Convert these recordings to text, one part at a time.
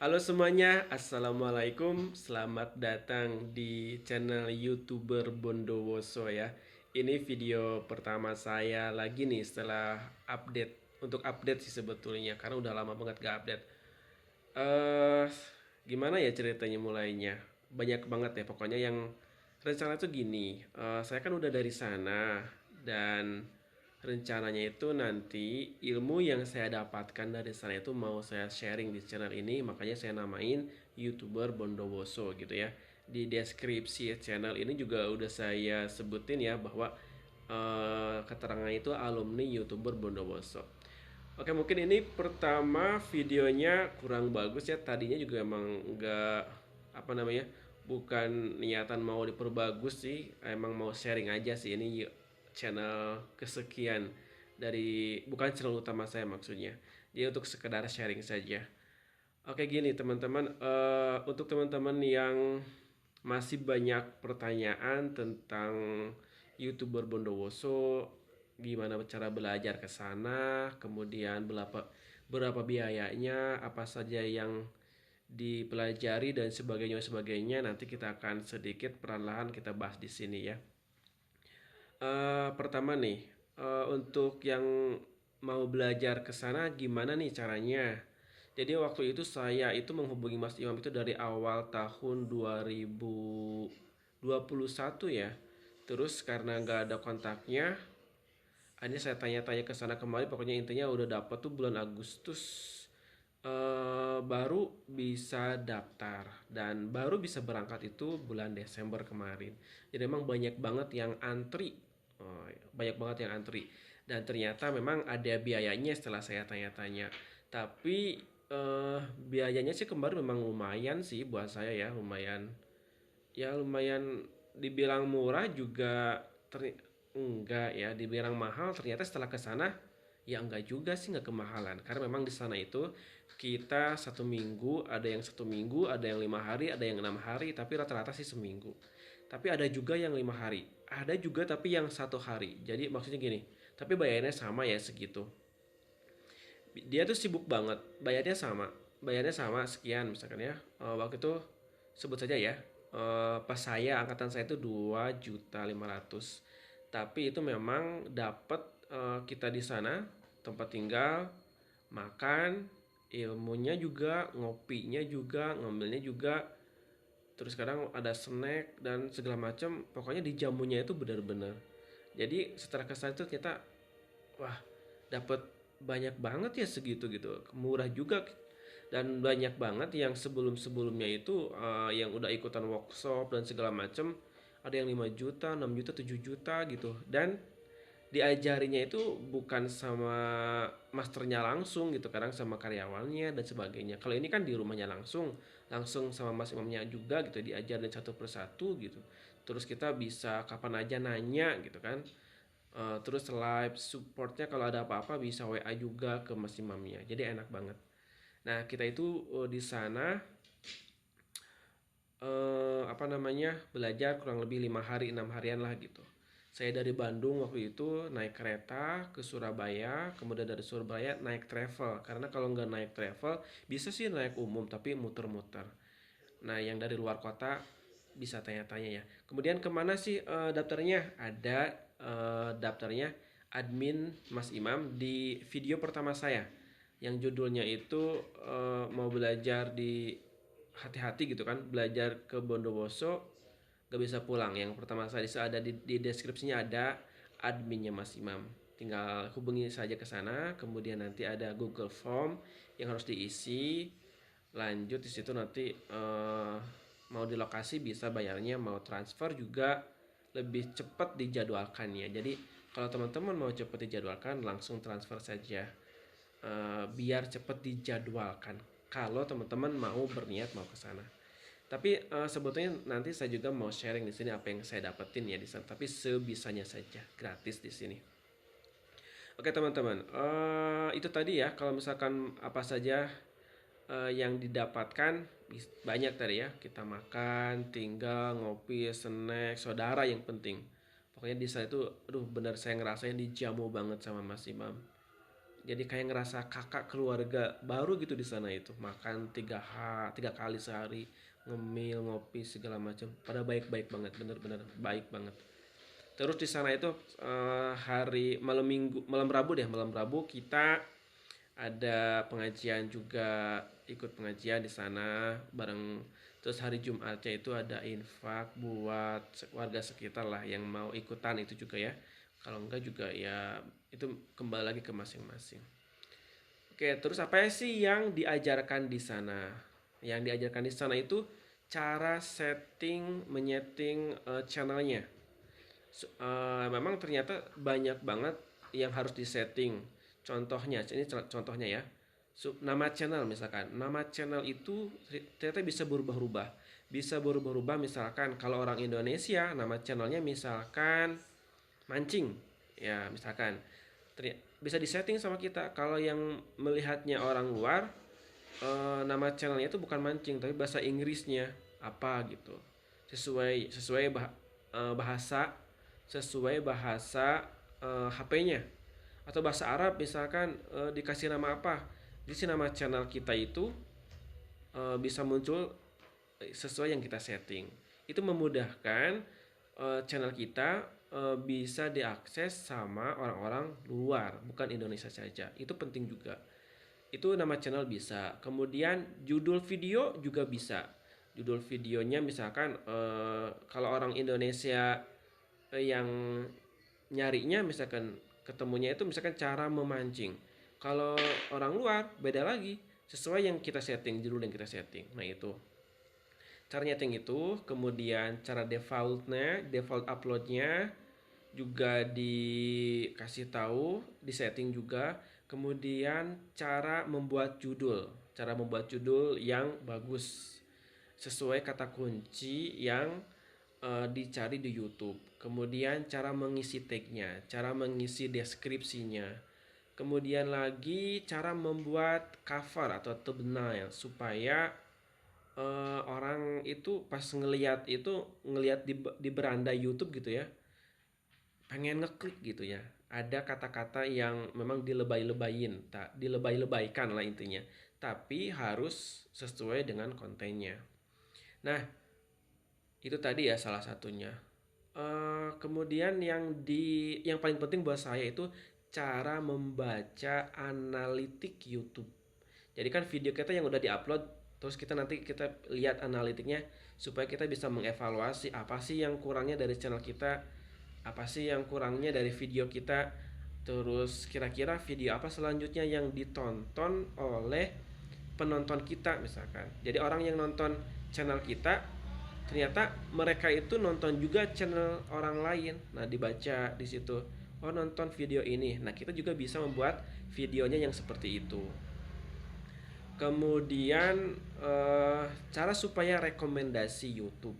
Halo semuanya, Assalamualaikum. Selamat datang di channel YouTuber Bondowoso ya. Ini video pertama saya lagi nih setelah update. Untuk update sih sebetulnya, karena udah lama banget gak update. eh Gimana ya ceritanya mulainya? Banyak banget ya pokoknya yang rencana tuh gini. Saya kan udah dari sana dan rencananya itu nanti ilmu yang saya dapatkan dari sana itu mau saya sharing di channel ini, makanya saya namain YouTuber Bondowoso gitu ya. Di deskripsi channel ini juga udah saya sebutin ya bahwa keterangan itu alumni YouTuber Bondowoso. Oke, mungkin ini pertama videonya kurang bagus ya. Tadinya juga emang nggak apa namanya, bukan niatan mau diperbagus sih, emang mau sharing aja sih. Ini channel kesekian dari, bukan channel utama saya maksudnya. Dia untuk sekedar sharing saja. Oke gini teman-teman, untuk teman-teman yang masih banyak pertanyaan tentang YouTuber Bondowoso, gimana cara belajar ke sana, kemudian berapa biayanya, apa saja yang dipelajari dan sebagainya, nanti kita akan sedikit perlahan kita bahas di sini ya. Pertama nih, untuk yang mau belajar ke sana gimana nih caranya? Jadi waktu itu saya itu menghubungi Mas Imam itu dari awal tahun 2021 ya. Terus karena nggak ada kontaknya, akhirnya saya tanya-tanya ke sana kemarin. Pokoknya intinya udah dapat tuh bulan Agustus, baru bisa daftar dan baru bisa berangkat itu bulan Desember kemarin. Jadi memang banyak banget yang antri. Banyak banget yang antri dan ternyata memang ada biayanya setelah saya tanya-tanya. Tapi biayanya sih kemarin memang lumayan sih buat saya ya, lumayan. Ya lumayan, dibilang murah juga enggak ya, dibilang mahal ternyata setelah ke sana ya enggak juga sih, enggak kemahalan karena memang di sana itu kita 1 minggu, ada yang 1 minggu, ada yang 5 hari, ada yang 6 hari, tapi rata-rata sih seminggu. Tapi ada juga yang 5 hari, ada juga tapi yang 1 hari. Jadi maksudnya gini, tapi bayarnya sama ya segitu. Dia tuh sibuk banget, bayarnya sama sekian misalkan ya. Waktu itu sebut saja ya, pas saya angkatan saya itu 2.500.000, tapi itu memang dapat kita di sana tempat tinggal, makan, ilmunya juga, ngopinya juga, ngambilnya juga, terus kadang ada snack dan segala macam, pokoknya dijamunya itu benar-benar. Jadi setelah kesana itu kita, wah, dapat banyak banget ya segitu gitu, murah juga. Dan banyak banget yang sebelum-sebelumnya itu yang udah ikutan workshop dan segala macem, ada yang 5 juta, 6 juta, 7 juta gitu. Dan diajarinya itu bukan sama masternya langsung gitu, kadang sama karyawannya dan sebagainya. Kalau ini kan di rumahnya langsung, langsung sama mas imamnya juga gitu, diajarin satu persatu gitu. Terus kita bisa kapan aja nanya gitu kan. Terus live supportnya kalau ada apa-apa bisa WA juga ke mas imamnya, jadi enak banget. Nah kita itu di sana apa namanya, belajar kurang lebih 5 hari 6 harian lah gitu. Saya dari Bandung waktu itu naik kereta ke Surabaya, kemudian dari Surabaya naik travel. Karena kalau nggak naik travel bisa sih naik umum tapi muter-muter. Nah yang dari luar kota bisa tanya-tanya ya. Kemudian kemana sih daftarnya? Ada daftarnya admin Mas Imam di video pertama saya yang judulnya itu mau belajar di hati-hati gitu kan, belajar ke Bondowoso gak bisa pulang. Yang pertama saya ada di deskripsinya, ada adminnya Mas Imam, tinggal hubungi saja ke sana. Kemudian nanti ada Google Form yang harus diisi, lanjut di situ nanti mau di lokasi bisa bayarnya, mau transfer juga lebih cepat dijadwalkannya. Jadi kalau teman-teman mau cepat dijadwalkan langsung transfer saja, biar cepat dijadwalkan kalau teman-teman mau berniat mau ke sana. Tapi sebetulnya nanti saya juga mau sharing di sini apa yang saya dapetin ya di sana, tapi sebisanya saja, gratis di sini. Oke teman-teman, itu tadi ya, kalau misalkan apa saja yang didapatkan, banyak tadi ya, kita makan, tinggal, ngopi, snack, saudara yang penting. Pokoknya di sana itu, aduh bener saya ngerasain dijamu banget sama Mas Imam. Jadi kayak ngerasa kakak keluarga baru gitu di sana itu. Makan 3 kali sehari, ngemil, ngopi segala macam. Pada baik-baik banget, bener-bener baik banget. Terus di sana itu hari malam minggu, malam Rabu deh, malam Rabu kita ada pengajian juga, ikut pengajian di sana bareng. Terus hari Jumatnya itu ada infak buat warga sekitar lah yang mau ikutan itu juga ya. Kalau enggak juga ya itu kembali lagi ke masing-masing. Oke, terus apa sih yang diajarkan di sana? Yang diajarkan di sana itu cara menyeting channelnya. Memang ternyata banyak banget yang harus disetting. Contohnya, ini contohnya ya. Nama channel misalkan, nama channel itu ternyata bisa berubah-ubah. Bisa berubah-ubah misalkan kalau orang Indonesia nama channelnya misalkan mancing. Ya, misalkan bisa disetting sama kita. Kalau yang melihatnya orang luar, nama channelnya itu bukan mancing tapi bahasa Inggrisnya apa gitu, sesuai sesuai bahasa, HP-nya, atau bahasa Arab misalkan dikasih nama apa. Di sini nama channel kita itu bisa muncul sesuai yang kita setting. Itu memudahkan channel kita bisa diakses sama orang-orang luar, bukan Indonesia saja. Itu penting juga. Itu nama channel bisa. Kemudian judul video juga bisa. Judul videonya misalkan kalau orang Indonesia yang nyarinya misalkan ketemunya itu misalkan cara memancing. Kalau orang luar beda lagi, sesuai yang kita setting, judul yang kita setting. Nah, itu cara nyeting itu. Kemudian cara default uploadnya juga dikasih tahu, di setting juga. Kemudian cara membuat judul yang bagus sesuai kata kunci yang dicari di YouTube. Kemudian cara mengisi tagnya, cara mengisi deskripsinya. Kemudian lagi cara membuat cover atau thumbnail supaya orang itu pas ngelihat di beranda YouTube gitu ya, pengen ngeklik gitu ya. Ada kata-kata yang memang dilebay-lebayin, tak dilebay-lebaykan lah intinya. Tapi harus sesuai dengan kontennya. Nah, itu tadi ya salah satunya. Kemudian yang paling penting buat saya itu cara membaca analitik YouTube. Jadi kan video kita yang udah diupload, terus kita lihat analitiknya supaya kita bisa mengevaluasi apa sih yang kurangnya dari channel kita, apa sih yang kurangnya dari video kita, terus kira-kira video apa selanjutnya yang ditonton oleh penonton kita misalkan. Jadi orang yang nonton channel kita ternyata mereka itu nonton juga channel orang lain. Nah, dibaca di situ. Oh, nonton video ini. Nah, kita juga bisa membuat videonya yang seperti itu. Kemudian cara supaya rekomendasi YouTube.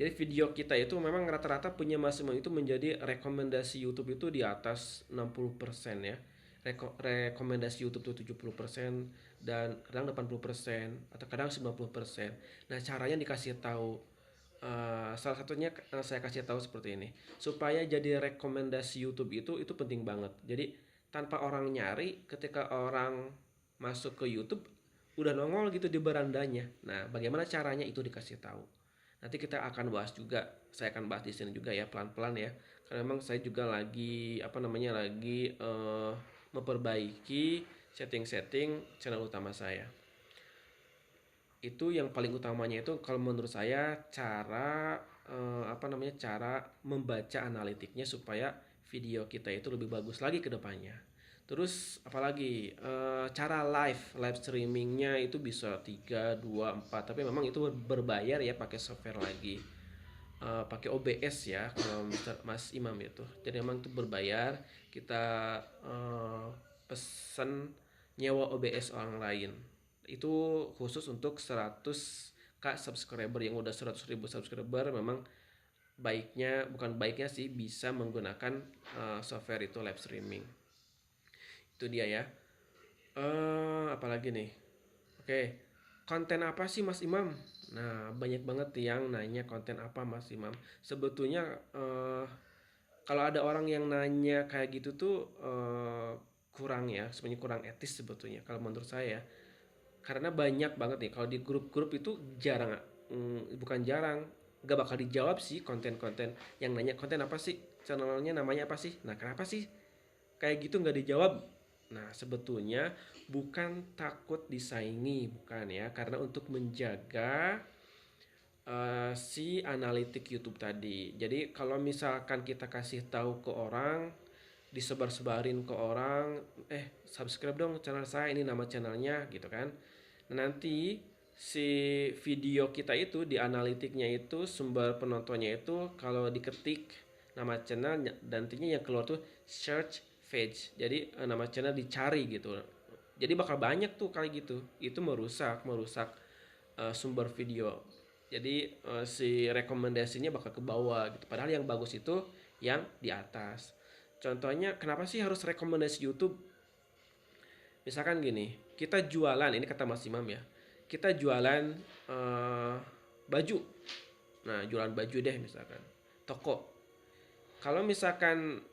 Jadi video kita itu memang rata-rata punya maksimum itu menjadi rekomendasi YouTube itu di atas 60% ya. Rekomendasi YouTube itu 70% dan kadang 80% atau kadang 90%. Nah, caranya dikasih tahu. Salah satunya saya kasih tahu seperti ini. Supaya jadi rekomendasi YouTube itu penting banget. Jadi tanpa orang nyari, ketika orang masuk ke YouTube udah nongol gitu di berandanya. Nah, bagaimana caranya itu dikasih tahu. Nanti kita akan bahas juga. Saya akan bahas di sini juga ya pelan-pelan ya. Karena memang saya juga lagi lagi memperbaiki setting-setting channel utama saya. Itu yang paling utamanya itu kalau menurut saya cara membaca analitiknya supaya video kita itu lebih bagus lagi ke depannya. Terus apalagi cara live streamingnya itu bisa 3 2 4, tapi memang itu berbayar ya, pakai software lagi. Pakai OBS ya kalau Mas Imam itu. Jadi memang itu berbayar, kita pesen nyewa OBS orang lain. Itu khusus untuk 100k subscriber. Yang udah 100.000 subscriber memang bukan baiknya sih, bisa menggunakan software itu live streaming. Itu dia ya. Apalagi nih. Oke, konten apa sih Mas Imam? Nah, banyak banget yang nanya konten apa Mas Imam. Sebetulnya kalau ada orang yang nanya kayak gitu tuh, kurang ya, sebenarnya kurang etis sebetulnya kalau menurut saya. Karena banyak banget nih kalau di grup-grup itu jarang, bukan jarang, gak bakal dijawab sih konten-konten yang nanya konten apa sih, channelnya namanya apa sih, nah kenapa sih kayak gitu nggak dijawab. Nah sebetulnya bukan takut disaingi, bukan ya, karena untuk menjaga si analitik YouTube tadi. Jadi kalau misalkan kita kasih tahu ke orang, disebar-sebarin ke orang, subscribe dong channel saya, ini nama channelnya gitu kan. Nah, nanti si video kita itu di analitiknya itu sumber penontonnya itu kalau diketik nama channel dan nantinya yang keluar tuh search page. Jadi nama channel dicari gitu. Jadi bakal banyak tuh kali gitu. Itu merusak merusak sumber video. Jadi si rekomendasinya bakal ke bawah gitu. Padahal yang bagus itu yang di atas. Contohnya kenapa sih harus rekomendasi YouTube? Misalkan gini, kita jualan, ini kata Mas Imam ya. Kita jualan eh, baju. Nah, jualan baju deh misalkan. Toko. Kalau misalkan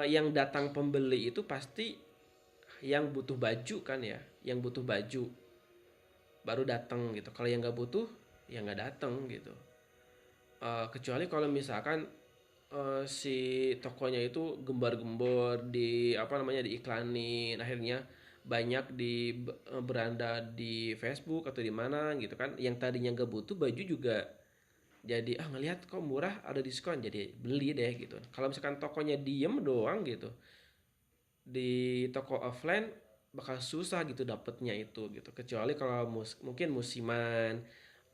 yang datang pembeli itu pasti yang butuh baju kan ya, yang butuh baju baru datang gitu. Kalau yang nggak butuh, ya nggak datang gitu. Kecuali kalau misalkan si tokonya itu gembar-gembor di apa namanya diiklanin, akhirnya banyak di beranda di Facebook atau di mana gitu kan, yang tadinya nggak butuh baju juga jadi ngelihat kok murah ada diskon jadi beli deh gitu. Kalau misalkan tokonya diem doang gitu di toko offline bakal susah gitu dapetnya itu gitu, kecuali kalau mungkin musiman